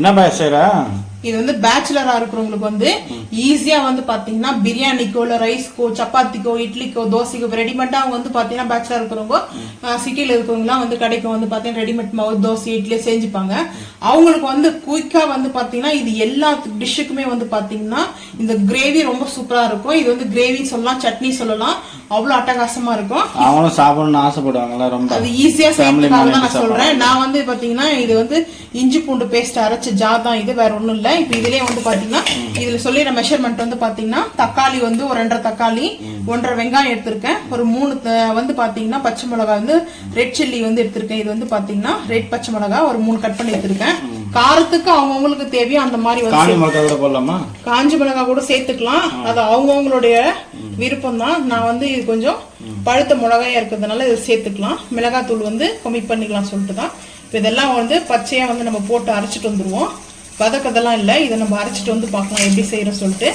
என்ன பேசுறா? இது வந்து பேச்சுலரா இருக்கிறவங்களுக்கு வந்து ஈஸியா வந்து பாத்தீங்கன்னா பிரியாணிக்கோ இல்ல ரைஸ்க்கோ சப்பாத்திக்கோ இட்லிக்கோ தோசைக்கோ ரெடிமேட்டா அவங்க வந்து பாத்தீங்கன்னா பேச்சுலர் இருக்கிறவங்க சிட்டில இருக்கிறவங்கலாம் வந்து கடைக்கு வந்து பாத்தீங்கன்னா ரெடிமேட் மாவு தோசை இட்லி செஞ்சுப்பாங்க. அவங்களுக்கு வந்து குயிக்கா வந்து பாத்தீங்கன்னா இது எல்லா டிஷ்ஷுக்குமே வந்து பாத்தீங்கன்னா இந்த கிரேவி ரொம்ப சூப்பரா இருக்கும். இது வந்து கிரேவி சொல்லலாம், சட்னி சொல்லலாம், அவ்வளவு அட்டகாசமா இருக்கும். அவங்களும் சாப்பிடணும்னு ஆசைப்படுவாங்கல்ல ரொம்ப. அது ஈஸியா செய்யறதுக்காக தான் நான் சொல்றேன். நான் வந்து பாத்தீங்கன்னா இது வந்து இஞ்சி பூண்டு பேஸ்ட் அரைச்ச ஜார் தான் இது, வேற ஒண்ணும் இல்ல. இப்ப இதுலயே வந்து பாத்தீங்கன்னா இதுல சொல்லிற மெஷர்மெண்ட் வந்து பாத்தீங்கன்னா தக்காளி வந்து ஒரு 2.5 தக்காளி, 1.5 வெங்காயம் எடுத்திருக்கேன், ஒரு 3 வந்து பாத்தீங்கன்னா பச்சை மிளகாய் வந்து ரெட் சில்லி வந்து எடுத்திருக்கேன். இது வந்து பாத்தீங்கன்னா ரெட் பச்சை மிளகாய் ஒரு 3 கட் பண்ணி எடுத்திருக்கேன். காரத்துக்கு அவங்கவுங்களுக்கு தேவையோ அந்த மாதிரி வந்து காஞ்சி மிளகாய் கூட சேர்த்துக்கலாம். அது அவங்கவுங்களுடைய விருப்பம் தான். நான் வந்து இது கொஞ்சம் பழுத்த மிளகாயா இருக்கிறதுனால இது சேர்த்துக்கலாம். மிளகாய் தூள் வந்து கம்மி பண்ணிக்கலாம் சொல்லிட்டு தான். இதெல்லாம் வந்து பச்சையா வந்து நம்ம போட்டு அரைச்சிட்டு வந்துருவோம். வதக்கதெல்லாம் இல்லை, இதை நம்ம அரைச்சிட்டு வந்து பார்க்கலாம் எப்படி செய்யறோம் சொல்லிட்டு.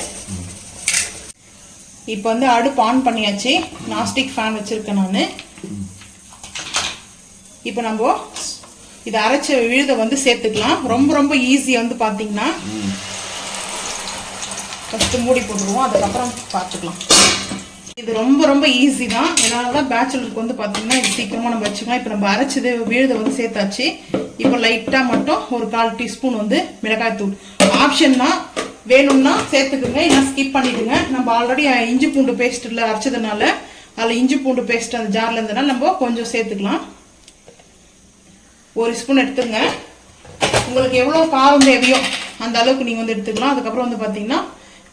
இப்போ வந்து அடுப்பு ஆன் பண்ணியாச்சு. நான்ஸ்டிக் ஃபேன் வச்சிருக்கேன் நான். இப்போ நம்ம இதை அரைச்ச விழுத வந்து சேர்த்துக்கலாம். ரொம்ப ரொம்ப ஈஸி வந்து பாத்தீங்கன்னா ஃபர்ஸ்ட் மூடி போட்டுருவோம், அதுக்கப்புறம் பார்த்துக்கலாம். இது ரொம்ப ரொம்ப ஈஸி தான். அதனாலதான் பேச்சுலருக்கு வந்து பாத்தீங்கன்னா இது சீக்கிரமா நம்ம வச்சுக்கலாம். இப்போ நம்ம அரைச்சது விழுத வந்து சேர்த்தாச்சு. இப்போ லைட்டா மட்டும் ஒரு 1/4 டீஸ்பூன் வந்து மிளகாய் தூள் ஆப்ஷன் தான், வேணும்னா சேர்த்துக்குங்க, இல்லை ஸ்கிப் பண்ணிடுங்க. நம்ம ஆல்ரெடி இஞ்சி பூண்டு பேஸ்ட்ல அரைச்சதுனால அதில் இஞ்சி பூண்டு பேஸ்ட் அந்த ஜார்ல இருந்ததுனால நம்ம கொஞ்சம் சேர்த்துக்கலாம். 1 ஸ்பூன் எடுத்துங்க. உங்களுக்கு எவ்வளவு காரம் தேவையோ அந்த அளவுக்கு நீங்க வந்து எடுத்துக்கலாம். அதுக்கப்புறம் வந்து பாத்தீங்கன்னா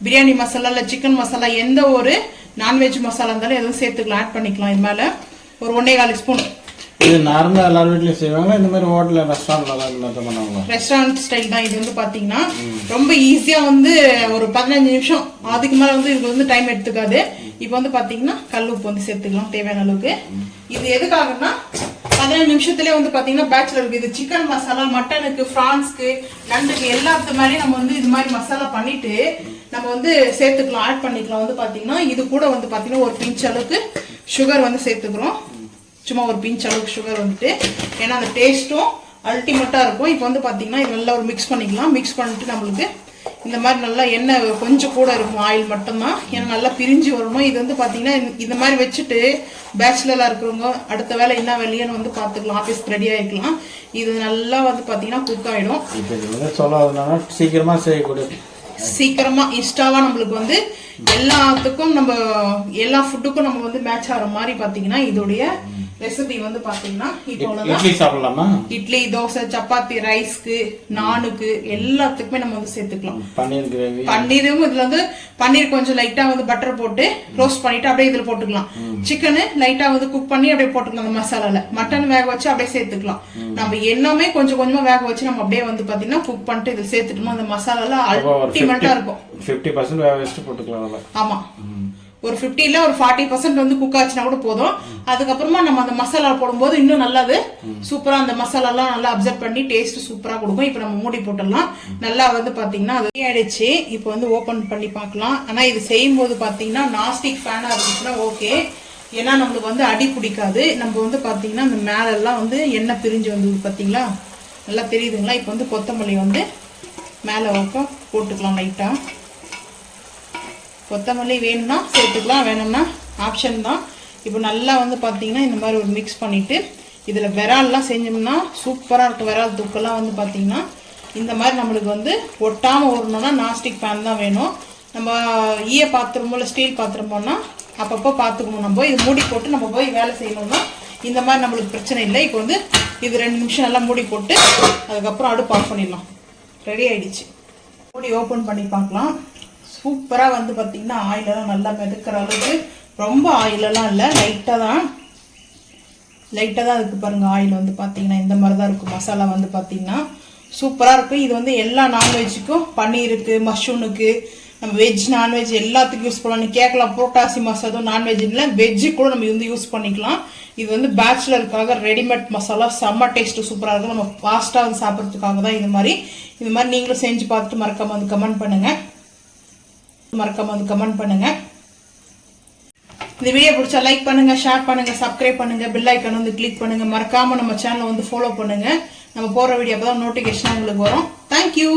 பிரியாணி மசாலா இல்ல சிக்கன் மசாலா எந்த ஒரு நான்வெஜ் மசாலா இருந்தாலும் எதுவும் சேர்த்துக்கலாம், ஆட் பண்ணிக்கலாம். இது மேல ஒரு 1.25 ஸ்பூன். இது நார்மலா எல்லார் வீட்லயும் செய்வாங்க, இந்த மாதிரி ஹோட்டல்ல ரெஸ்டாரண்ட்ல பண்ணுவாங்க. ரெஸ்டாரண்ட் ஸ்டைல் தான் இது வந்து பாத்தீங்கன்னா ரொம்ப ஈஸியா வந்து ஒரு 15 நிமிஷம் அதுக்கு மேல வந்து இதுக்கு வந்து டைம் எடுத்துக்காது. இப்போ வந்து பாத்தீங்கன்னா கல் உப்பு வந்து சேர்த்துக்கலாம் தேவையான அளவுக்கு. இது எதுக்காகன்னா 15 நிமிஷத்துலயே வந்து பாத்தீங்கன்னா பேச்சுலருக்கு இது சிக்கன் மசாலா மட்டனுக்கு பிரான்ஸ்க்கு நண்டுக்கு எல்லாத்து மாதிரி நம்ம வந்து இது மாதிரி மசாலா பண்ணிட்டு நம்ம வந்து சேர்த்துக்கலாம், ஆட் பண்ணிக்கலாம். வந்து பாத்தீங்கன்னா இது கூட வந்து பாத்தீங்கன்னா ஒரு பிஞ்ச் அளவுக்கு சுகர் வந்து சேர்த்துக்கிறோம். சும்மா ஒரு பிஞ்ச் அளவுக்கு சுகர் வந்துட்டு, ஏன்னா அந்த டேஸ்ட்டும் அல்டிமேட்டா இருக்கும். இப்போ வந்து பாத்தீங்கன்னா இது நல்லா ஒரு மிக்ஸ் பண்ணிக்கலாம். மிக்ஸ் பண்ணிட்டு நம்மளுக்கு இந்த மாதிரி நல்லா எண்ணெய் கொஞ்சம் கூட இருக்கும், ஆயில் மட்டும்தான், ஏன்னா நல்லா பிரிஞ்சு வரணும். இது வந்து பாத்தீங்கன்னா இந்த மாதிரி வச்சுட்டு பேச்சுலரா இருக்கிறவங்க அடுத்த வேலை என்ன வேலைன்னு வந்து பாத்துக்கலாம், ஆபீஸ் ரெடியா இருக்கலாம். இது நல்லா வந்து பாத்தீங்கன்னா குக் ஆயிடும். சீக்கிரமா செய்யக்கூடிய சீக்கிரமா இன்ஸ்டாவா நம்மளுக்கு வந்து எல்லாத்துக்கும் நம்ம எல்லா ஃபுட்டுக்கும் நம்ம வந்து மேட்ச் ஆகிற மாதிரி பாத்தீங்கன்னா இதோடைய ரெசிபி வந்து பாத்தீங்கன்னா இப்போ இட்லி சாப்பிடலாமா, இட்லி தோசை சப்பாத்தி ரைஸ்க்கு நானுக்கு எல்லாத்துக்குமே நம்ம வந்து சேர்த்துக்கலாம். பன்னீர் கிரேவி, பன்னீரும் இதுல வந்து பன்னீர் கொஞ்சம் லைட்டா வந்து பட்டர் போட்டு ரோஸ்ட் பண்ணிட்டு அப்படியே இதுல போட்டுக்கலாம். சிக்கனு லைட்டா வந்து குக் பண்ணி அப்படியே போட்டுக்கலாம் அந்த மசாலால. மட்டன் வேக வச்சு அப்படியே சேர்த்துக்கலாம். நம்ம எல்லாமே கொஞ்சம் கொஞ்சமா வேக வச்சு நம்ம அப்படியே வந்து பாத்தீங்கன்னா குக் பண்ணிட்டு இதில் சேர்த்துட்டோம். அந்த மசாலால அல்டிமேட்டா இருக்கும். 50% வேக வச்சு போட்டுக்கலாம். ஆமா, ஒரு 50 இல்ல ஒரு 40% வந்து குக் ஆச்சுன்னா கூட போதும். அதுக்கப்புறமா நம்ம அந்த மசாலா போடும்போது இன்னும் நல்லாது சூப்பரா அந்த மசாலா எல்லாம் நல்லா அப்சர்வ் பண்ணி டேஸ்ட் சூப்பரா கொடுக்கும். இப்போ நம்ம மூடி போட்டுடலாம். நல்லா வந்து பாத்தீங்கன்னா அது ஆயிடுச்சு. இப்போ வந்து ஓபன் பண்ணி பார்க்கலாம். ஆனா இது செய்யும் போது பாத்தீங்கன்னா நான்ஸ்டிக் ஃபேனா இருந்துச்சுன்னா ஓகே, ஏன்னா நம்மளுக்கு வந்து அடி பிடிக்காது. நம்ம வந்து பாத்தீங்கன்னா இந்த மேல எல்லாம் வந்து எண்ணெய் பிரிஞ்சு வந்தது பாத்தீங்களா, நல்லா தெரியுதுங்களா. இப்போ வந்து கொத்தமல்லி வந்து மேல போட்டுக்கலாம். லைட்டா கொத்தமல்லி வேணும்னா சேர்த்துக்கலாம், வேணும்னா ஆப்ஷன் தான். இப்போ நல்லா வந்து பாத்தீங்கன்னா இந்த மாதிரி ஒரு மிக்ஸ் பண்ணிட்டு இதுல விரால்லாம் செஞ்சோம்னா சூப்பரா இருக்கும். விரால் தூக்கெல்லாம் வந்து பாத்தீங்கன்னா இந்த மாதிரி நம்மளுக்கு வந்து ஒட்டாம வரணும்னா நான்ஸ்டிக் பேன் தான் வேணும். நம்ம ஈய பாத்திரமோ இல்லை ஸ்டீல் பாத்திரமோனா அப்பப்போ பார்த்துக்கணும். நம்ம இது மூடி போட்டு நம்ம போய் வேலை செய்யணும்னா இந்த மாதிரி நம்மளுக்கு பிரச்சனை இல்லை. இப்போ வந்து இது 2 நிமிஷம் நல்லா மூடி போட்டு அதுக்கப்புறம் அடுப்பு ஆஃப் பண்ணிடலாம். ரெடி ஆயிடுச்சு. மூடி ஓப்பன் பண்ணி பார்க்கலாம். சூப்பரா வந்து பாத்தீங்கன்னா ஆயிலெல்லாம் நல்லா மிதக்கிற அளவுக்கு, ரொம்ப ஆயிலெல்லாம் இல்லை, லைட்டா தான் இருக்கு பாருங்க. ஆயில் வந்து பாத்தீங்கன்னா இந்த மாதிரி தான் இருக்கும். மசாலா வந்து பாத்தீங்கன்னா சூப்பரா இருக்கும். இது வந்து எல்லா நான்வெஜ்ஜுக்கும், பன்னீருக்கு மஷ்ரூமுக்கு நம்ம வெஜ் நான்வெஜ் எல்லாத்துக்கும் யூஸ் பண்ணலாம். நீ கேட்கலாம் புரோட்டாசி மசாலா நான்வெஜ் இல்லை வெஜ்ஜு கூட நம்ம வந்து யூஸ் பண்ணிக்கலாம். இது வந்து பேச்சுலருக்காக ரெடிமேட் மசாலா செம்ம டேஸ்ட் சூப்பரா இருக்கும். நம்ம ஃபாஸ்டா வந்து சாப்பிட்றதுக்காக தான் இது மாதிரி நீங்களும் செஞ்சு பார்த்துட்டு மறக்காம வந்து கமெண்ட் பண்ணுங்க. இந்த வீடியோ பிடிச்சா லைக் பண்ணுங்க, ஷேர் பண்ணுங்க, சப்ஸ்கிரைப் பண்ணுங்க, பெல் ஐக்கான் வந்து கிளிக் பண்ணுங்க. மறக்காம நம்ம சேனலை வந்து ஃபாலோ பண்ணுங்க. நம்ம போற வீடியோ அப்பதான் நோட்டிபிகேஷன் உங்களுக்கு வரும். தேங்க்யூ.